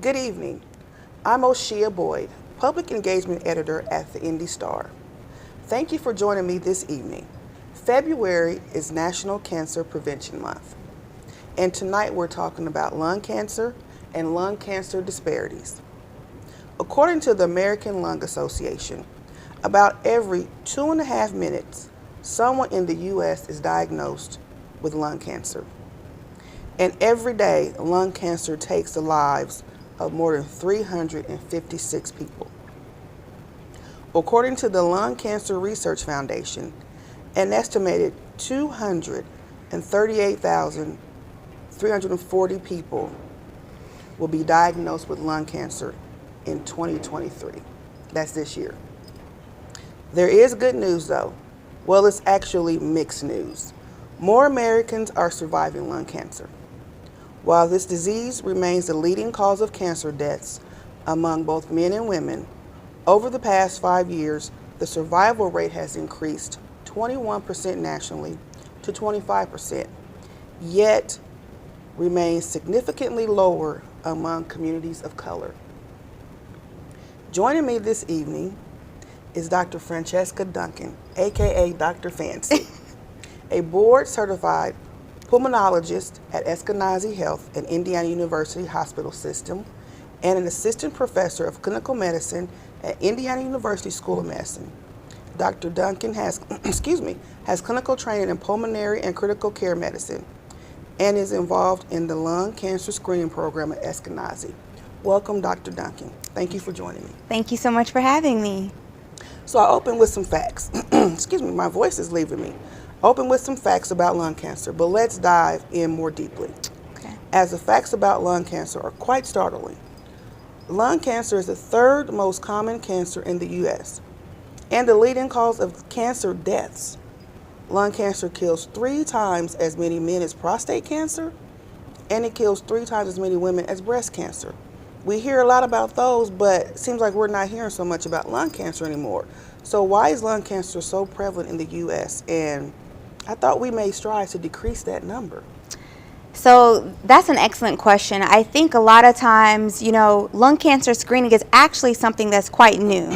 Good evening. I'm Oshia Boyd, Public Engagement Editor at the Indy Star. Thank you for joining me this evening. February is National Cancer Prevention Month, and tonight we're talking about lung cancer and lung cancer disparities. According to the American Lung Association, about every 2.5 minutes, someone in the U.S. is diagnosed with lung cancer. And every day, lung cancer takes the lives of more than 356 people. According to the Lung Cancer Research Foundation, an estimated 238,340 people will be diagnosed with lung cancer in 2023. That's this year. There is good news though. Well, it's actually mixed news. More Americans are surviving lung cancer. While this disease remains the leading cause of cancer deaths among both men and women, over the past 5 years, the survival rate has increased 21% nationally to 25%, yet remains significantly lower among communities of color. Joining me this evening is Dr. Francesca Duncan, aka Dr. Fancy, a board-certified pulmonologist at Eskenazi Health at Indiana University Hospital System, and an assistant professor of clinical medicine at Indiana University School of Medicine. Dr. Duncan has, has clinical training in pulmonary and critical care medicine and is involved in the lung cancer screening program at Eskenazi. Welcome, Dr. Duncan. Thank you for joining me. Thank you so much for having me. So I open with some facts. My voice is leaving me. Open with some facts about lung cancer, but let's dive in more deeply. Okay. As the facts about lung cancer are quite startling. Lung cancer is the third most common cancer in the U.S. and the leading cause of cancer deaths. Lung cancer kills 3 times as many men as prostate cancer, and it kills 3 times as many women as breast cancer. We hear a lot about those, but it seems like we're not hearing so much about lung cancer anymore. So why is lung cancer so prevalent in the U.S.? And I thought we may strive to decrease that number. So that's an excellent question. I think a lot of times, lung cancer screening is actually something that's quite new.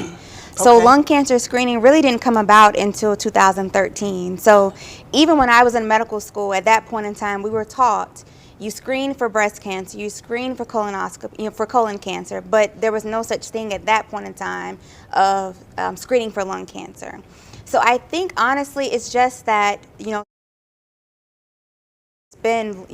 So Okay. Lung cancer screening really didn't come about until 2013. So even when I was in medical school, at that point in time, we were taught you screen for breast cancer, you screen for colonoscopy, for colon cancer, but there was no such thing at that point in time of screening for lung cancer. So I think honestly, it's just that, it's been,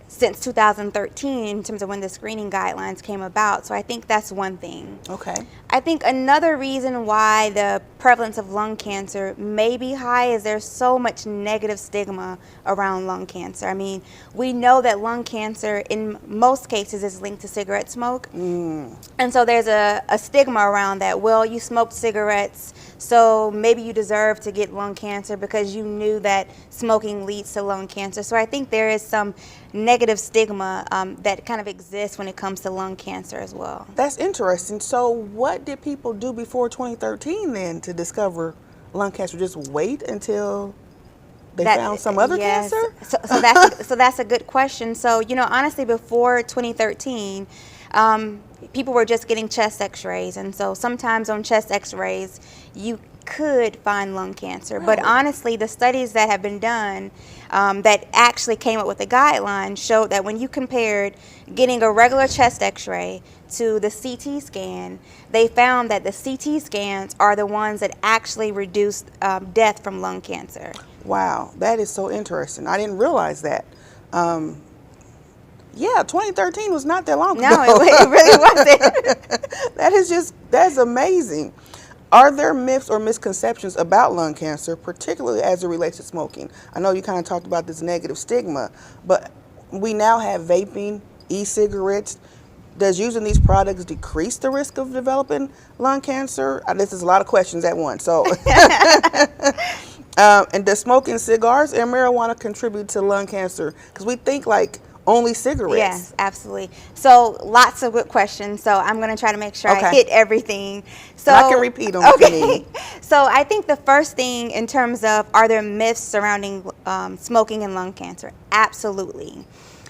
since 2013 in terms of when the screening guidelines came about. So I think that's one thing. Okay. I think another reason why the prevalence of lung cancer may be high is there's so much negative stigma around lung cancer. I mean, we know that lung cancer in most cases is linked to cigarette smoke. And so there's a stigma around that. Well, you smoked cigarettes, so maybe you deserve to get lung cancer because you knew that smoking leads to lung cancer. So I think there is some negative stigma that kind of exists when it comes to lung cancer as well. That's interesting. So what did people do before 2013 then to discover lung cancer? Just wait until they found some other cancer? So that's a good question. So, honestly, before 2013, people were just getting chest x-rays. And so sometimes on chest x-rays, you could find lung cancer. Really? But honestly, the studies that have been done that actually came up with the guidelines showed that when you compared getting a regular chest x-ray to the CT scan, they found that the CT scans are the ones that actually reduce death from lung cancer. Wow, that is so interesting. I didn't realize that. Yeah, 2013 was not that long ago. No, it really wasn't. That's amazing. Are there myths or misconceptions about lung cancer, particularly as it relates to smoking? I know you kind of talked about this negative stigma, but we now have vaping, e-cigarettes. Does using these products decrease the risk of developing lung cancer? This is a lot of questions at once. So, and does smoking cigars and marijuana contribute to lung cancer? Because we think like only cigarettes. Yes, absolutely. So lots of good questions. So I'm going to try to make sure I hit everything. So I can repeat them if you need. So I think the first thing in terms of, are there myths surrounding smoking and lung cancer? Absolutely.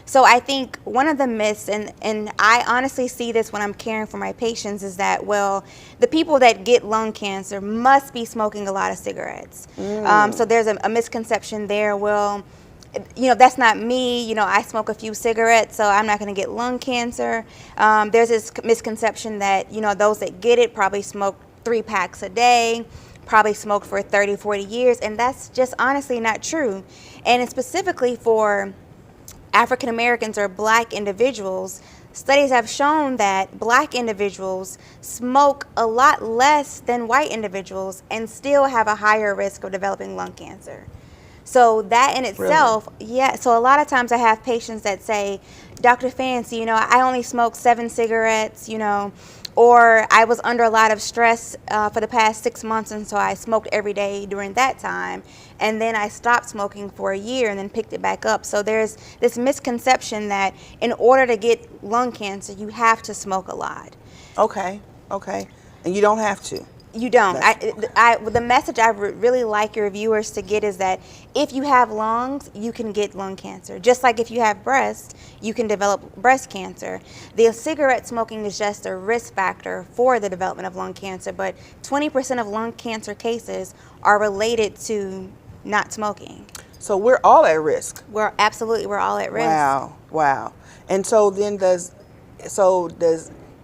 So I think one of the myths, and I honestly see this when I'm caring for my patients, is that, well, the people that get lung cancer must be smoking a lot of cigarettes. So there's a misconception there. Well, that's not me. I smoke a few cigarettes, so I'm not going to get lung cancer. There's this misconception that, those that get it probably smoke 3 packs a day, probably smoked for 30, 40 years, and that's just honestly not true. And specifically for African Americans or black individuals, studies have shown that black individuals smoke a lot less than white individuals and still have a higher risk of developing lung cancer. So that in itself, Really? yeah. So a lot of times I have patients that say, Dr. Fancy, I only smoke 7 cigarettes, or I was under a lot of stress for the past 6 months, and so I smoked every day during that time. And then I stopped smoking for a year and then picked it back up. So there's this misconception that in order to get lung cancer, you have to smoke a lot. Okay. And you don't have to. You don't. Okay. The message I really like your viewers to get is that if you have lungs, you can get lung cancer. Just like if you have breast, you can develop breast cancer. The cigarette smoking is just a risk factor for the development of lung cancer, but 20% of lung cancer cases are related to not smoking. So we're all at risk. We're all at risk. Wow. And so then does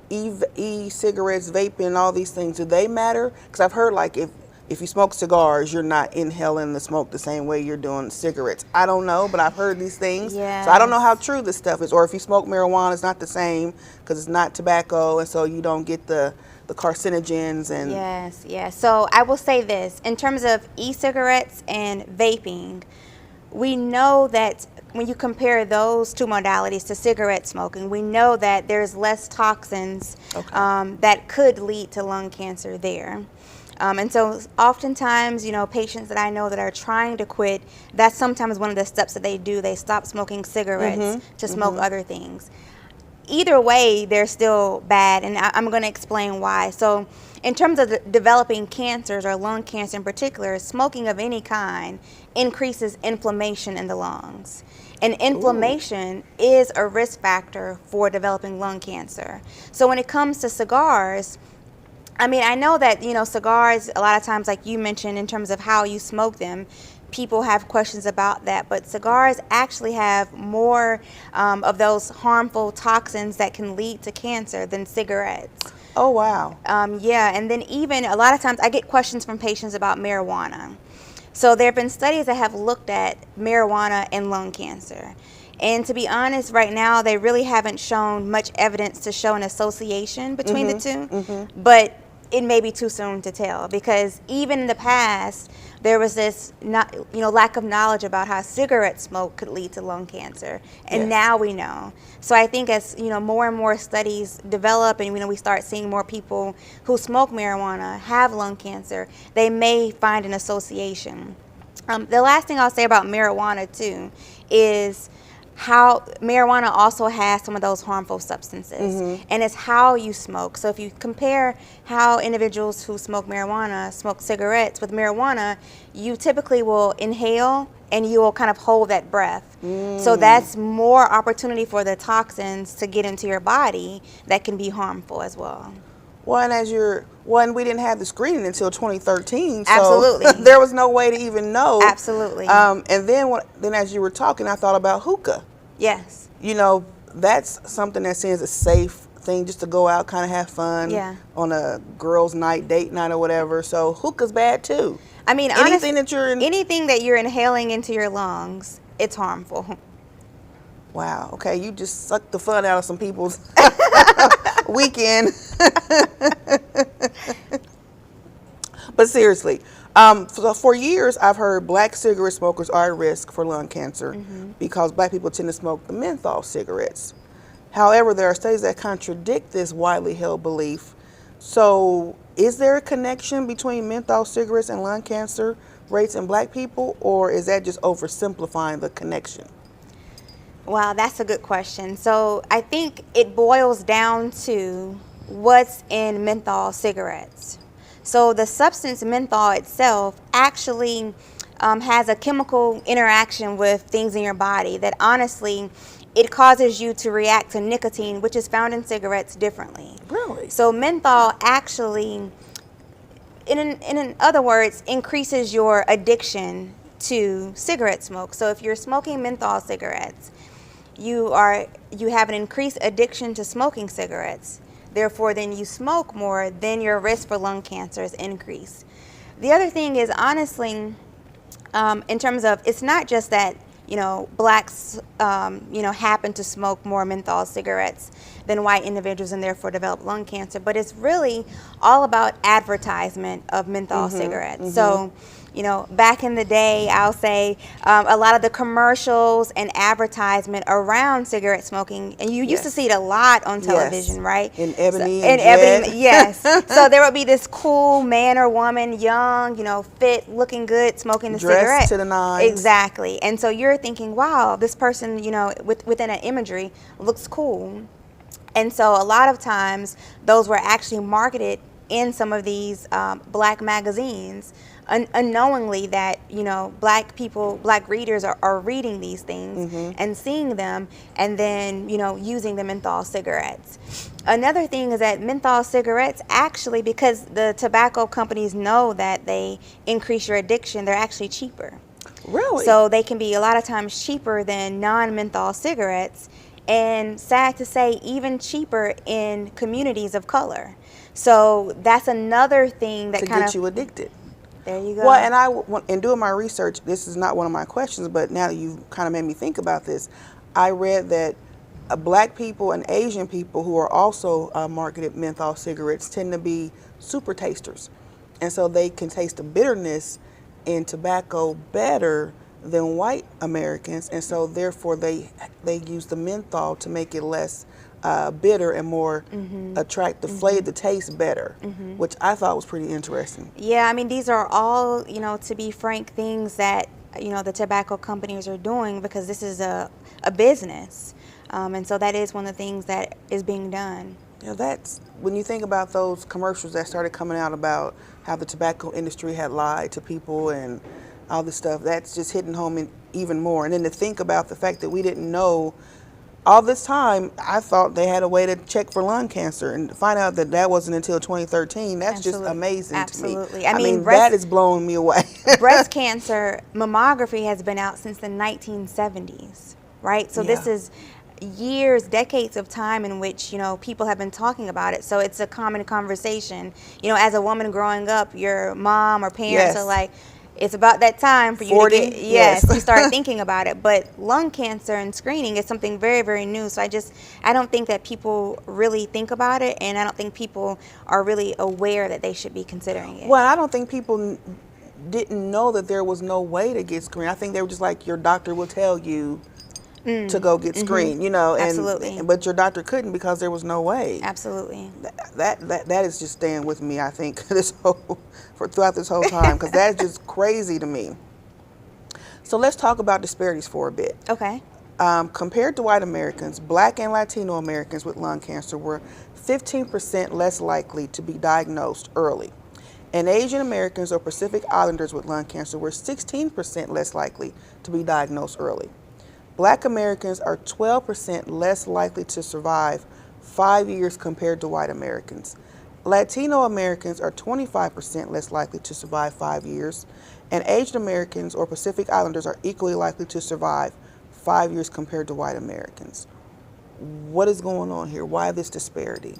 e-cigarettes, vaping, all these things, do they matter? Because I've heard like if you smoke cigars, you're not inhaling the smoke the same way you're doing cigarettes. I don't know, but I've heard these things. Yes. So I don't know how true this stuff is. Or if you smoke marijuana, it's not the same because it's not tobacco, and so you don't get the carcinogens and... Yes. So I will say this, in terms of e-cigarettes and vaping, we know that when you compare those 2 modalities to cigarette smoking, we know that there's less toxins that could lead to lung cancer there. And so oftentimes, patients that I know that are trying to quit, that's sometimes one of the steps that they do. They stop smoking cigarettes to smoke other things. Either way, they're still bad, and I'm going to explain why. So in terms of developing cancers, or lung cancer in particular, smoking of any kind increases inflammation in the lungs. And inflammation is a risk factor for developing lung cancer. So when it comes to cigars, I know that, cigars, a lot of times, like you mentioned, in terms of how you smoke them, people have questions about that, but cigars actually have more of those harmful toxins that can lead to cancer than cigarettes. Oh, wow. Yeah, and then even a lot of times I get questions from patients about marijuana. So there have been studies that have looked at marijuana and lung cancer. And to be honest, right now, they really haven't shown much evidence to show an association between the two. But it may be too soon to tell, because even in the past, there was this lack of knowledge about how cigarette smoke could lead to lung cancer, and now we know. So I think as more and more studies develop, and we start seeing more people who smoke marijuana have lung cancer, they may find an association. The last thing I'll say about marijuana too is how marijuana also has some of those harmful substances, and it's how you smoke. So if you compare how individuals who smoke marijuana smoke cigarettes, with marijuana, you typically will inhale and you will kind of hold that breath. So that's more opportunity for the toxins to get into your body that can be harmful as well. Well, and we didn't have the screening until 2013, so Absolutely. there was no way to even know. Absolutely. And then as you were talking, I thought about hookah. Yes. That's something that seems a safe thing, just to go out, kind of have fun on a girls' night, date night, or whatever. So hookah's bad too. Anything that you're inhaling into your lungs, it's harmful. Wow. Okay, you just sucked the fun out of some people's weekend. But seriously, for years I've heard black cigarette smokers are at risk for lung cancer because black people tend to smoke the menthol cigarettes. However, there are studies that contradict this widely held belief. So is there a connection between menthol cigarettes and lung cancer rates in black people, or is that just oversimplifying the connection? Wow, that's a good question. So I think it boils down to what's in menthol cigarettes. So the substance menthol itself actually has a chemical interaction with things in your body that honestly it causes you to react to nicotine, which is found in cigarettes, differently. Really? So menthol actually, in other words, increases your addiction to cigarette smoke. So if you're smoking menthol cigarettes, you have an increased addiction to smoking cigarettes. Therefore, then you smoke more, then your risk for lung cancer is increased. The other thing is, honestly, in terms of, it's not just that, blacks, happen to smoke more menthol cigarettes than white individuals and therefore develop lung cancer, but it's really all about advertisement of menthol cigarettes. So, back in the day, I'll say a lot of the commercials and advertisement around cigarette smoking, and you used to see it a lot on television, right? In Ebony yes. So there would be this cool man or woman, young, fit, looking good, smoking the Dressed cigarette. to the nines. Exactly. And so you're thinking, wow, this person, within an imagery looks cool. And so a lot of times those were actually marketed in some of these black magazines, unknowingly that, black people, black readers are reading these things and seeing them, and then, using the menthol cigarettes. Another thing is that menthol cigarettes actually, because the tobacco companies know that they increase your addiction, they're actually cheaper. Really? So they can be a lot of times cheaper than non-menthol cigarettes, and sad to say, even cheaper in communities of color. So that's another thing that to kind get of you addicted. There you go. Well, and in doing my research, this is not one of my questions, but now that you've kind of made me think about this, I read that black people and Asian people who are also marketed menthol cigarettes tend to be super tasters. And so they can taste the bitterness in tobacco better than white Americans. And so therefore they use the menthol to make it less bitter and more attractive flavor, the taste better, which I thought was pretty interesting. Yeah, I mean, these are all, to be frank, things that, the tobacco companies are doing because this is a business. And so that is one of the things that is being done. That's, when you think about those commercials that started coming out about how the tobacco industry had lied to people and all this stuff, that's just hitting home even more. And then to think about the fact that we didn't know all this time, I thought they had a way to check for lung cancer, and to find out that that wasn't until 2013, that's just amazing to me. Absolutely. I mean that is blowing me away. Breast cancer mammography has been out since the 1970s, right? So this is years, decades of time in which, people have been talking about it. So it's a common conversation. As a woman growing up, your mom or parents are like, it's about that time for you 40? to get, you start thinking about it. But lung cancer and screening is something very, very new. So I don't think that people really think about it, and I don't think people are really aware that they should be considering it. Well, I don't think people didn't know that there was no way to get screened. I think they were just like, your doctor will tell you to go get screened, and Absolutely. but your doctor couldn't because there was no way. Absolutely. That is just staying with me, I think, throughout this whole time, because that's just crazy to me. So let's talk about disparities for a bit. Okay. Compared to white Americans, black and Latino Americans with lung cancer were 15% less likely to be diagnosed early. And Asian Americans or Pacific Islanders with lung cancer were 16% less likely to be diagnosed early. Black Americans are 12% less likely to survive 5 years compared to white Americans. Latino Americans are 25% less likely to survive 5 years, and Asian Americans or Pacific Islanders are equally likely to survive 5 years compared to white Americans. What is going on here? Why this disparity?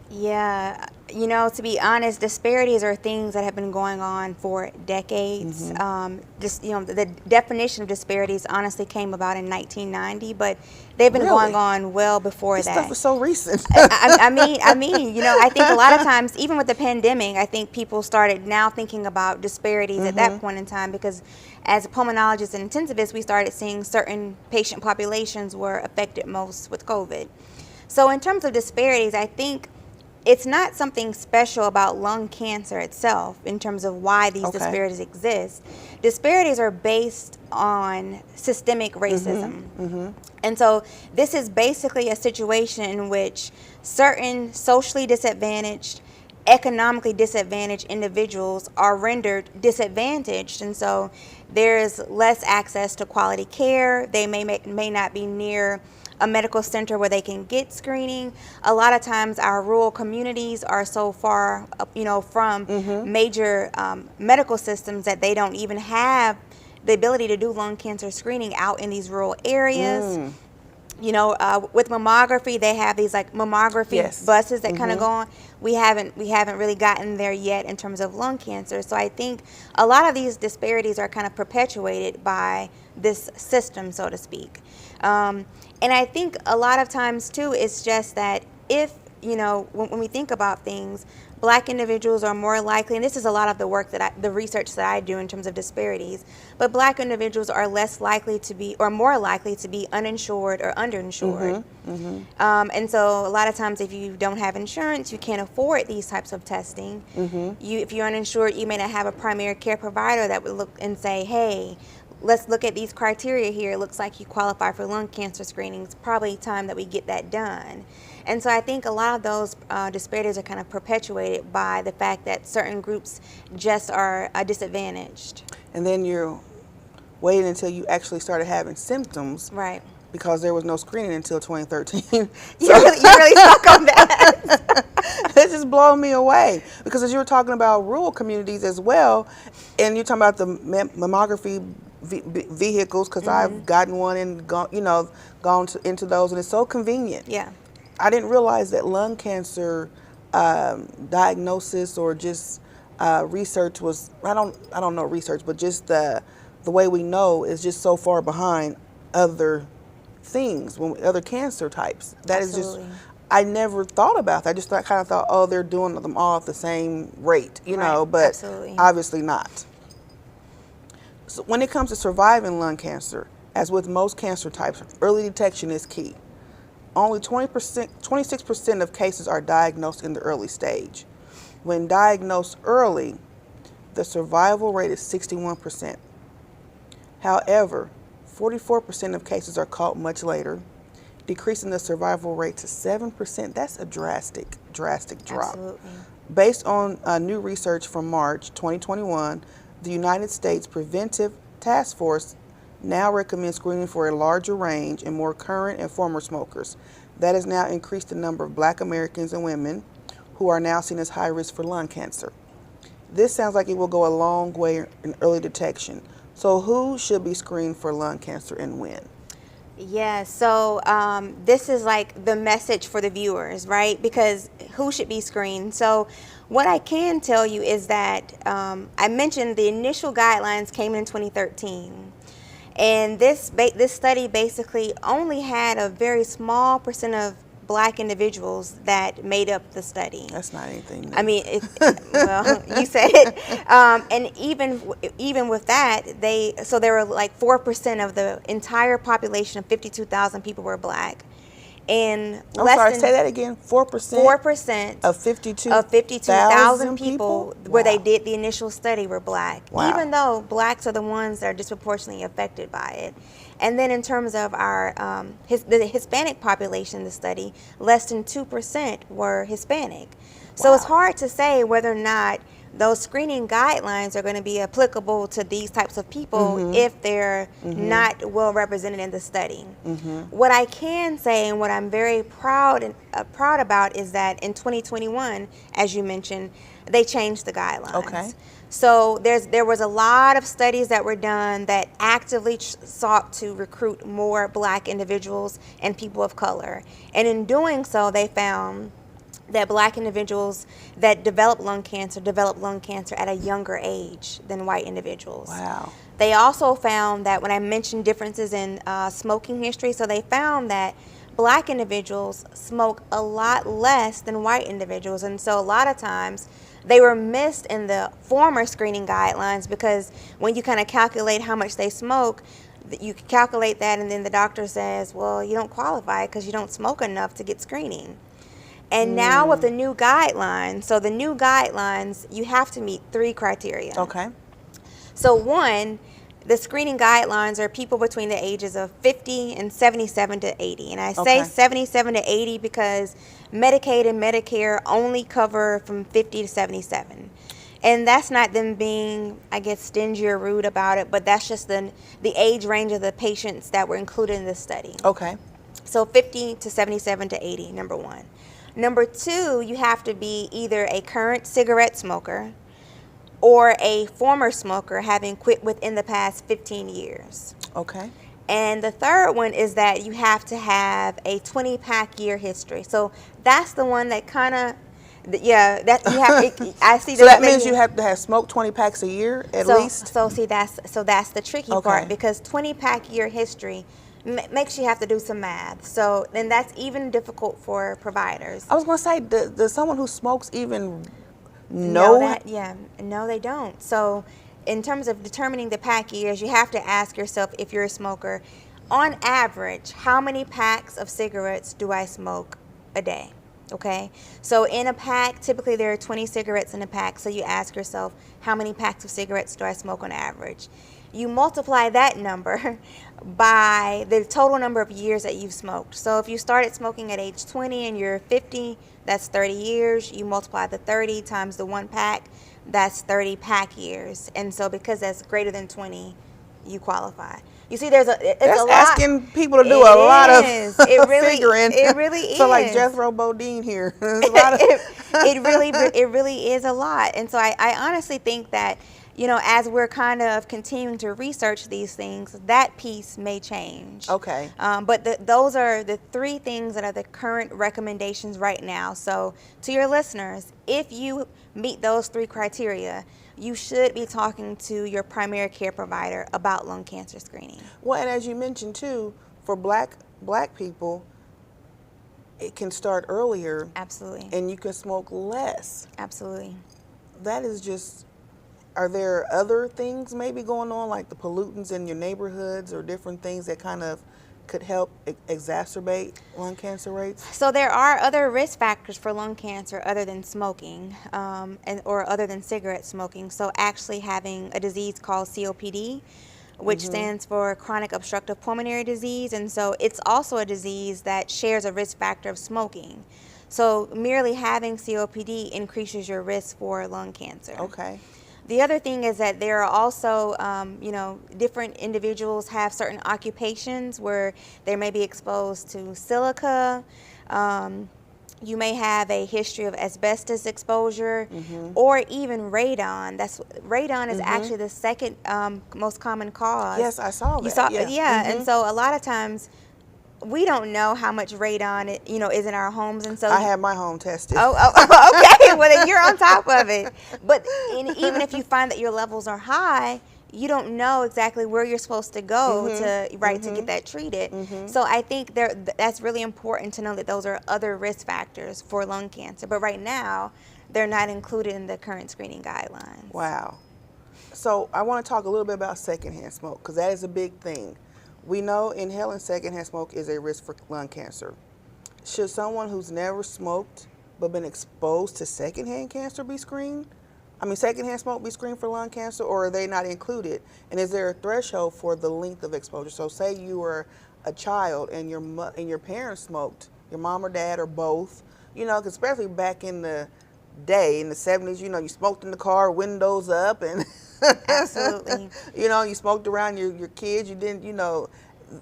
Yeah, to be honest, disparities are things that have been going on for decades. The definition of disparities honestly came about in 1990, but they've been going on well before that. This stuff is so recent. I mean, I think a lot of times, even with the pandemic, I think people started now thinking about disparities at that point in time, because as pulmonologists and intensivists, we started seeing certain patient populations were affected most with COVID. So in terms of disparities, I think it's not something special about lung cancer itself in terms of why these disparities exist. Disparities are based on systemic racism. And so this is basically a situation in which certain socially disadvantaged, economically disadvantaged individuals are rendered disadvantaged. And so there's less access to quality care. They may not be near a medical center where they can get screening. A lot of times our rural communities are so far, from major medical systems that they don't even have the ability to do lung cancer screening out in these rural areas. With mammography, they have these like mammography buses that kind of go on. We haven't really gotten there yet in terms of lung cancer. So I think a lot of these disparities are kind of perpetuated by this system, so to speak. And I think a lot of times too, it's just that if when we think about things, Black individuals are more likely, and this is a lot of the work the research that I do in terms of disparities, but Black individuals are less likely to be, or more likely to be uninsured or underinsured. And so a lot of times if you don't have insurance, you can't afford these types of testing. If you're uninsured, you may not have a primary care provider that would look and say, hey, let's look at these criteria here. It looks like you qualify for lung cancer screening. It's probably time that we get that done. And so I think a lot of those disparities are kind of perpetuated by the fact that certain groups just are disadvantaged. And then you're waiting until you actually started having symptoms. Right. Because there was no screening until 2013. You're really stuck on that. It just blew me away. Because as you were talking about rural communities as well, and you're talking about the mammography vehicles, because I've gotten one and gone into those, and it's so convenient. Yeah. I didn't realize that lung cancer diagnosis or just research was, I don't know research, but just the way we know is just so far behind other things, other cancer types. That Absolutely. is just, I never thought about that. I just kind of thought, oh, they're doing them all at the same rate, but Absolutely. Obviously not. So when it comes to surviving lung cancer, as with most cancer types, early detection is key. Only 26% of cases are diagnosed in the early stage. When diagnosed early, the survival rate is 61%. However, 44% of cases are caught much later, decreasing the survival rate to 7%. That's a drastic drop. Absolutely. Based on new research from March 2021, the United States Preventive Task Force now recommends screening for a larger range and more current and former smokers. That has now increased the number of Black Americans and women who are now seen as high risk for lung cancer. This sounds like it will go a long way in early detection. So who should be screened for lung cancer and when? Yeah, so this is like the message for the viewers, right? Because who should be screened? So what I can tell you is that I mentioned the initial guidelines came in 2013. And this study basically only had a very small percent of Black individuals that made up the study. That's not anything new. I mean, well, you said it. And even with that, there were like 4% of the entire population of 52,000 people were Black. And say that again. 4% of 52,000 people where Wow. they did the initial study were Black. Wow. Even though Blacks are the ones that are disproportionately affected by it. And then in terms of our the Hispanic population in the study, less than 2% were Hispanic. So it's hard to say whether or not those screening guidelines are going to be applicable to these types of people if they're not well represented in the study. What I can say, and what I'm very proud about, is that in 2021, as you mentioned, they changed the guidelines. Okay. So there was a lot of studies that were done that actively sought to recruit more Black individuals and people of color. And in doing so, they found that Black individuals that develop lung cancer at a younger age than white individuals. Wow. They also found that when I mentioned differences in smoking history, so they found that Black individuals smoke a lot less than white individuals. And so a lot of times they were missed in the former screening guidelines, because when you kind of calculate how much they smoke, you calculate that and then the doctor says, well, you don't qualify because you don't smoke enough to get screening. And now with the new guidelines, so the new guidelines, you have to meet 3 criteria. Okay. So one, the screening guidelines are people between the ages of 50 and 77 to 80. And I say 77 to 80 because Medicaid and Medicare only cover from 50 to 77. And that's not them being, I guess, stingy or rude about it, but that's just the age range of the patients that were included in this study. Okay. So 50 to 77 to 80, number one. Number two, you have to be either a current cigarette smoker or a former smoker having quit within the past 15 years. Okay. And the third one is that you have to have a 20-pack year history. So that's the one that kind of, yeah, that you have. I see. So that means you have to have smoked 20 packs a year at least. So see, that's the tricky part, because 20-pack year history makes you have to do some math. So then that's even difficult for providers. I was going to say, does someone who smokes even know that? Yeah, no, they don't. So in terms of determining the pack years, you have to ask yourself, if you're a smoker, on average, how many packs of cigarettes do I smoke a day? Okay, so in a pack, typically there are 20 cigarettes in a pack, so you ask yourself, how many packs of cigarettes do I smoke on average? You multiply that number by the total number of years that you've smoked. So if you started smoking at age 20 and you're 50, that's 30 years. You multiply the 30 times the one pack, that's 30 pack years. And so because that's greater than 20, you qualify. You see, that's a lot. Asking people to do a lot of figuring. It really is. So like Jethro Bodine here. It really is a lot. And so I honestly think that, you know, as we're kind of continuing to research these things, that piece may change. Okay. But those are the three things that are the current recommendations right now. So to your listeners, if you meet those three criteria, you should be talking to your primary care provider about lung cancer screening. Well, and as you mentioned too, for black people, it can start earlier. Absolutely. And you can smoke less. Absolutely. That is just, are there other things maybe going on, like the pollutants in your neighborhoods or different things that kind of could help exacerbate lung cancer rates? So there are other risk factors for lung cancer other than smoking, or other than cigarette smoking. So actually having a disease called COPD, which stands for chronic obstructive pulmonary disease, and so it's also a disease that shares a risk factor of smoking. So merely having COPD increases your risk for lung cancer. Okay. The other thing is that there are also, you know, different individuals have certain occupations where they may be exposed to silica. You may have a history of asbestos exposure, or even radon. Radon is actually the second most common cause. Yes, I saw that. Yeah. And so a lot of times we don't know how much radon is in our homes, and so I had my home tested. Oh, okay. Well, then you're on top of it. But even if you find that your levels are high, you don't know exactly where you're supposed to go to get that treated. So I think that's really important to know that those are other risk factors for lung cancer. But right now, they're not included in the current screening guidelines. Wow. So I want to talk a little bit about secondhand smoke, because that is a big thing. We know inhaling secondhand smoke is a risk for lung cancer. Should someone who's never smoked but been exposed to secondhand cancer be screened? Secondhand smoke be screened for lung cancer, or are they not included? And is there a threshold for the length of exposure? So say you were a child and your parents smoked, your mom or dad or both, cause especially back in the day, in the 70s, you smoked in the car, windows up, and Absolutely. You smoked around your kids. You didn't,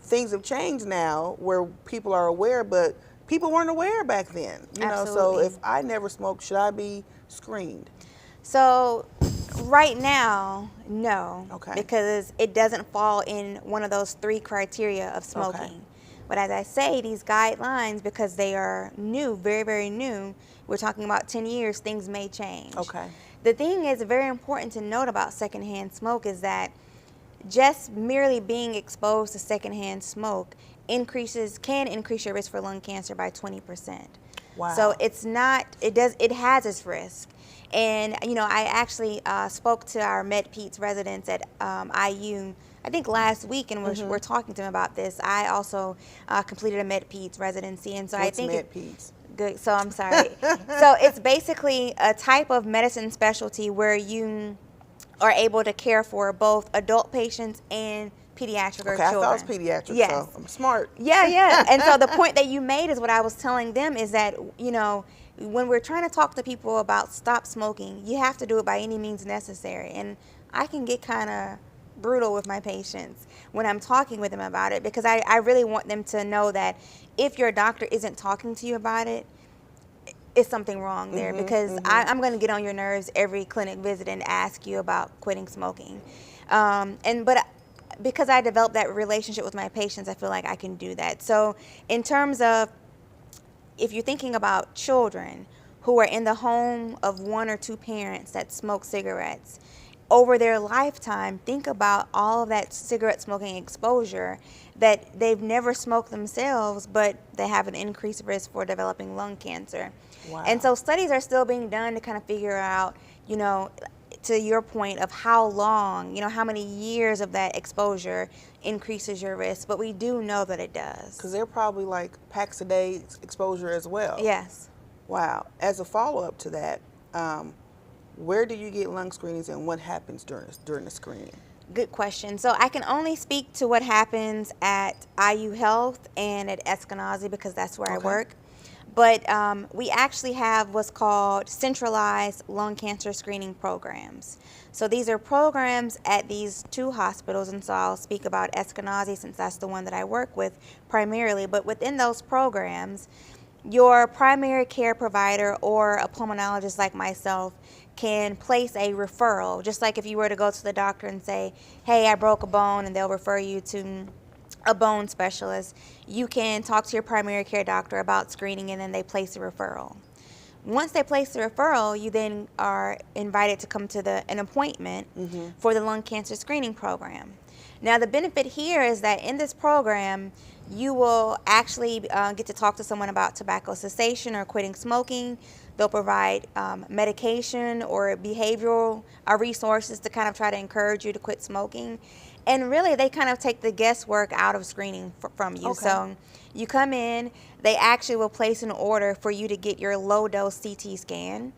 things have changed now where people are aware, but people weren't aware back then. So if I never smoked, should I be screened? So right now, no. Okay. Because it doesn't fall in one of those three criteria of smoking. Okay. But as I say, these guidelines, because they are new, very, very new, we're talking about 10 years, things may change. Okay. The thing is very important to note about secondhand smoke is that just merely being exposed to secondhand smoke can increase your risk for lung cancer by 20%. Wow. So it has its risk. And, I actually spoke to our MedPeds residents at IU, I think last week, and we're talking to them about this. I also completed a MedPeds residency, and so What's I think MedPeds? Good. So I'm sorry. So it's basically a type of medicine specialty where you are able to care for both adult patients and pediatric or children. I thought it was pediatric, yes. So I'm smart. Yeah. And so the point that you made is what I was telling them is that, when we're trying to talk to people about stop smoking, you have to do it by any means necessary. And I can get kind of brutal with my patients when I'm talking with them about it, because I really want them to know that if your doctor isn't talking to you about it, it's something wrong there, because I'm going to get on your nerves every clinic visit and ask you about quitting smoking. But because I developed that relationship with my patients, I feel like I can do that. So in terms of, if you're thinking about children who are in the home of one or two parents that smoke cigarettes, over their lifetime, think about all of that cigarette smoking exposure that they've never smoked themselves, but they have an increased risk for developing lung cancer. Wow. And so studies are still being done to kind of figure out, to your point of how long, how many years of that exposure increases your risk, but we do know that it does. Because they're probably like packs a day exposure as well. Yes. Wow. As a follow-up to that, where do you get lung screenings and what happens during the screening? Good question. So I can only speak to what happens at IU Health and at Eskenazi, because that's where I work. But we actually have what's called centralized lung cancer screening programs. So these are programs at these two hospitals, and so I'll speak about Eskenazi since that's the one that I work with primarily. But within those programs, your primary care provider or a pulmonologist like myself can place a referral, just like if you were to go to the doctor and say, hey, I broke a bone, and they'll refer you to a bone specialist. You can talk to your primary care doctor about screening, and then they place a referral. Once they place the referral, you then are invited to come to an appointment for the lung cancer screening program. Now, the benefit here is that in this program, you will actually get to talk to someone about tobacco cessation or quitting smoking. They'll provide medication or behavioral resources to kind of try to encourage you to quit smoking. And really, they kind of take the guesswork out of screening from you. Okay. So you come in, they actually will place an order for you to get your low-dose CT scan.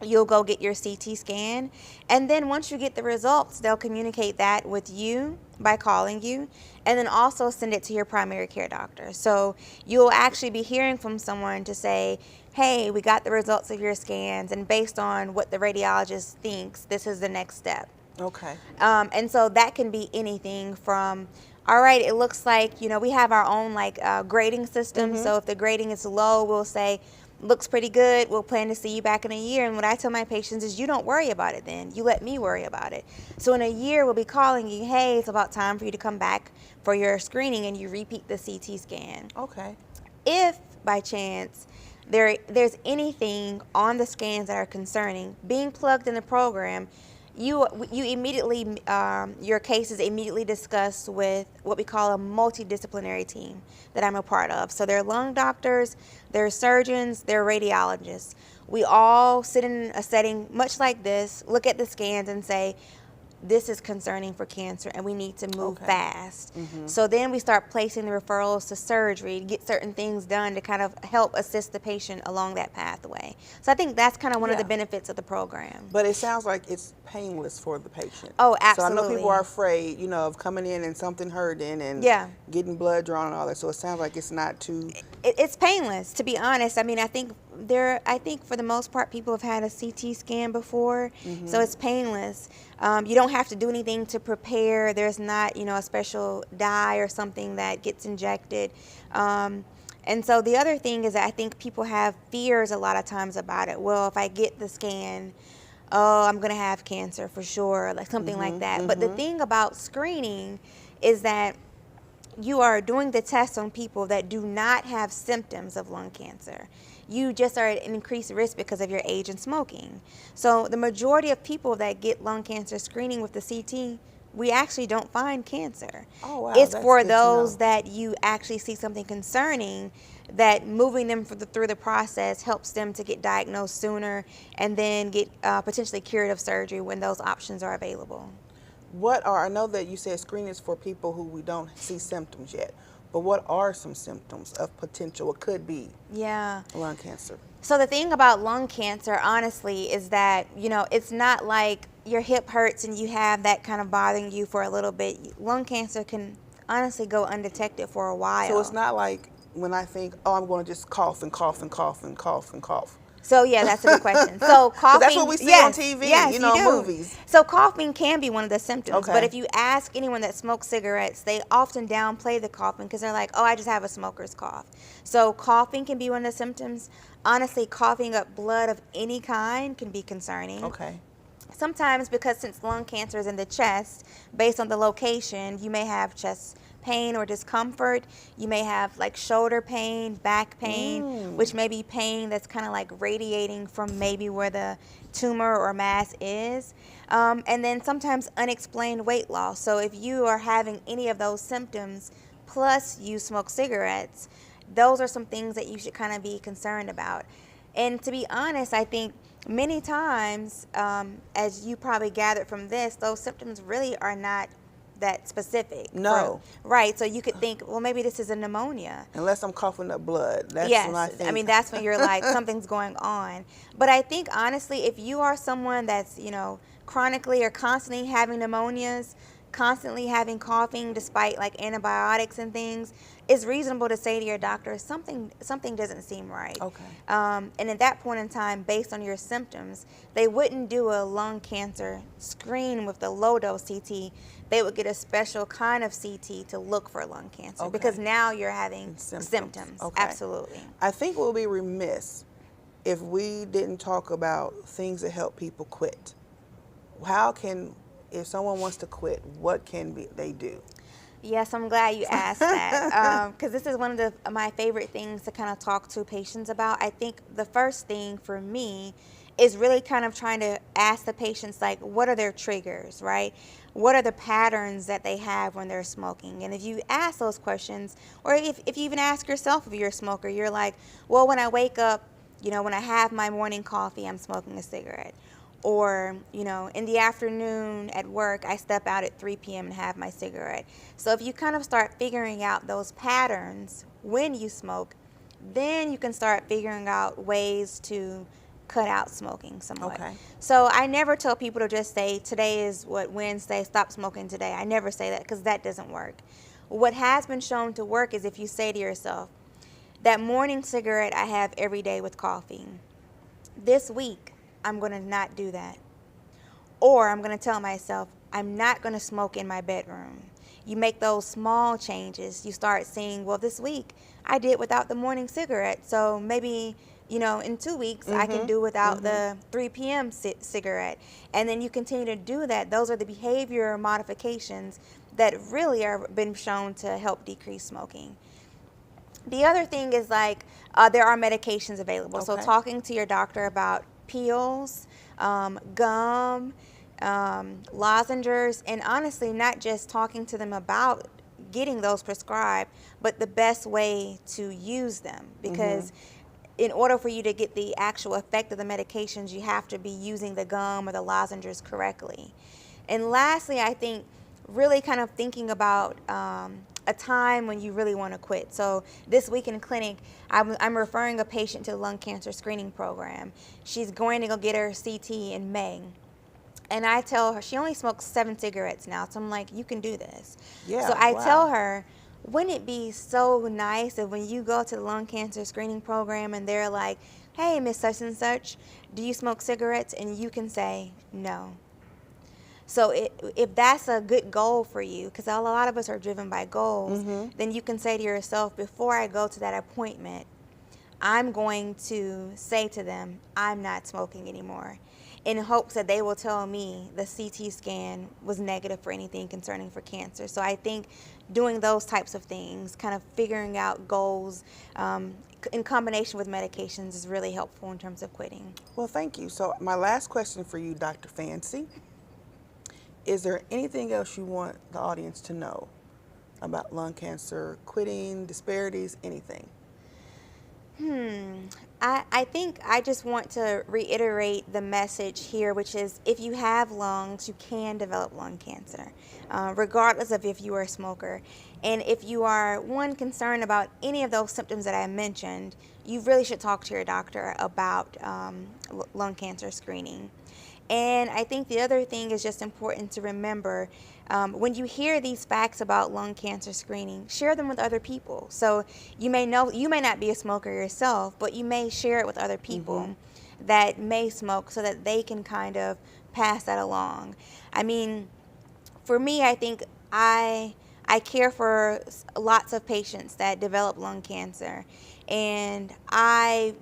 You'll go get your CT scan, and then once you get the results, they'll communicate that with you by calling you, and then also send it to your primary care doctor. So you'll actually be hearing from someone to say, hey, we got the results of your scans, and based on what the radiologist thinks, this is the next step. Okay. And so that can be anything from, all right, it looks like, we have our own grading system. So if the grading is low, we'll say, looks pretty good, we'll plan to see you back in a year. And what I tell my patients is, you don't worry about it then. You let me worry about it. So in a year, we'll be calling you, hey, it's about time for you to come back for your screening, and you repeat the CT scan. Okay. If, by chance, there's anything on the scans that are concerning, being plugged in the program, you immediately, your case is immediately discussed with what we call a multidisciplinary team that I'm a part of. So they're lung doctors, they're surgeons, they're radiologists. We all sit in a setting much like this, look at the scans and say, this is concerning for cancer and we need to move fast. So then we start placing the referrals to surgery to get certain things done to kind of help assist the patient along that pathway. So I think that's kind of one of the benefits of the program. But it sounds like it's painless for the patient. Oh, absolutely. So I know people are afraid, of coming in and something hurting and getting blood drawn and all that. So it sounds like it's not too... It's painless, to be honest. I mean, I think for the most part, people have had a CT scan before, so it's painless. You don't have to do anything to prepare. There's not, a special dye or something that gets injected. And so the other thing is that I think people have fears a lot of times about it. Well, if I get the scan, I'm going to have cancer for sure, like something like that. But the thing about screening is that you are doing the test on people that do not have symptoms of lung cancer. You just are at an increased risk because of your age and smoking. So the majority of people that get lung cancer screening with the CT, we actually don't find cancer. Oh, wow. It's for those that you actually see something concerning, that moving them through the process helps them to get diagnosed sooner and then get potentially curative surgery when those options are available. I know that you said screening is for people who we don't see symptoms yet, but what are some symptoms of potential, what could be lung cancer? So the thing about lung cancer, honestly, is that, it's not like your hip hurts and you have that kind of bothering you for a little bit. Lung cancer can honestly go undetected for a while. So it's not like when I think, I'm going to just cough and cough and cough and cough and cough. So yeah, that's a good question. So 'Cause coughing, that's what we see yes, on TV, yes, you know, do. movies. So coughing can be one of the symptoms, but Okay. if you ask anyone that smokes cigarettes, they often downplay the coughing because they're like, "Oh, I just have a smoker's cough." So coughing can be one of the symptoms. Honestly, coughing up blood of any kind can be concerning. Okay. Sometimes, because since lung cancer is in the chest, based on the location, you may have chest pain or discomfort. You may have like shoulder pain, back pain, which may be pain that's kind of like radiating from maybe where the tumor or mass is. And then sometimes unexplained weight loss. So if you are having any of those symptoms, plus you smoke cigarettes, those are some things that you should kind of be concerned about. And to be honest, I think many times, as you probably gathered from this, those symptoms really are not that specific. No. Right. So you could think, well, maybe this is a pneumonia. Unless I'm coughing up blood. That's Yes. when I think. I mean, that's when you're like, something's going on. But I think, honestly, if you are someone that's, chronically or constantly having pneumonias, constantly having coughing despite like antibiotics and things, it's reasonable to say to your doctor, something doesn't seem right. Okay. And at that point in time, based on your symptoms, they wouldn't do a lung cancer screen with the low dose CT. They would get a special kind of CT to look for lung cancer, because now you're having symptoms. Okay. Absolutely. I think we'll be remiss if we didn't talk about things that help people quit. If someone wants to quit, what can they do? Yes, I'm glad you asked that, because this is one of my favorite things to kind of talk to patients about. I think the first thing for me is really kind of trying to ask the patients, like, what are their triggers, right? What are the patterns that they have when they're smoking? And if you ask those questions, or if you even ask yourself if you're a smoker, you're like, well, when I wake up, when I have my morning coffee, I'm smoking a cigarette. Or, in the afternoon at work, I step out at 3 p.m. and have my cigarette. So if you kind of start figuring out those patterns when you smoke, then you can start figuring out ways to cut out smoking somewhat. Okay. So I never tell people to just say, today is Wednesday, stop smoking today. I never say that, because that doesn't work. What has been shown to work is if you say to yourself, that morning cigarette I have every day with coffee, this week, I'm going to not do that. Or I'm going to tell myself, I'm not going to smoke in my bedroom. You make those small changes. You start seeing, well, this week I did without the morning cigarette. So maybe, in 2 weeks I can do without the 3 p.m. cigarette. And then you continue to do that. Those are the behavior modifications that really are been shown to help decrease smoking. The other thing is there are medications available. Okay. So talking to your doctor about pills, gum, lozengers, and honestly, not just talking to them about getting those prescribed, but the best way to use them. Because in order for you to get the actual effect of the medications, you have to be using the gum or the lozengers correctly. And lastly, I think really kind of thinking about a time when you really want to quit. So this week in clinic, I'm referring a patient to the lung cancer screening program. She's going to go get her CT in May. And I tell her, she only smokes 7 cigarettes now. So I'm like, you can do this. Yeah, so I wow. tell her, wouldn't it be so nice if when you go to the lung cancer screening program and they're like, hey, Miss Such and Such, do you smoke cigarettes? And you can say, no. So if that's a good goal for you, because a lot of us are driven by goals, then you can say to yourself, before I go to that appointment, I'm going to say to them, I'm not smoking anymore, in hopes that they will tell me the CT scan was negative for anything concerning for cancer. So I think doing those types of things, kind of figuring out goals in combination with medications, is really helpful in terms of quitting. Well, thank you. So my last question for you, Dr. Fancy. Is there anything else you want the audience to know about lung cancer, quitting, disparities, anything? I think I just want to reiterate the message here, which is if you have lungs, you can develop lung cancer, regardless of if you are a smoker. And if you are, concerned about any of those symptoms that I mentioned, you really should talk to your doctor about lung cancer screening. And I think the other thing is just important to remember, when you hear these facts about lung cancer screening, share them with other people. So you may not be a smoker yourself, but you may share it with other people. that may smoke so that they can kind of pass that along. I mean, for me, I think I care for lots of patients that develop lung cancer, and I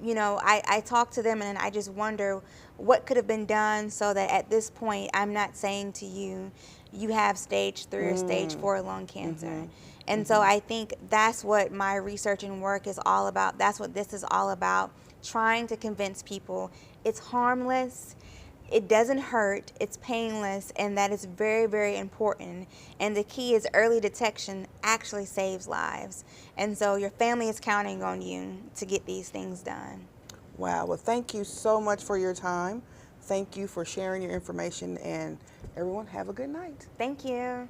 talk to them and I just wonder what could have been done so that at this point I'm not saying to you, you have stage 3 or stage 4 lung cancer. And so I think that's what my research and work is all about. That's what this is all about, trying to convince people it's harmless. It doesn't hurt, it's painless, and that is very, very important. And the key is early detection actually saves lives. And so your family is counting on you to get these things done. Wow. Well, thank you so much for your time. Thank you for sharing your information, and everyone have a good night. Thank you.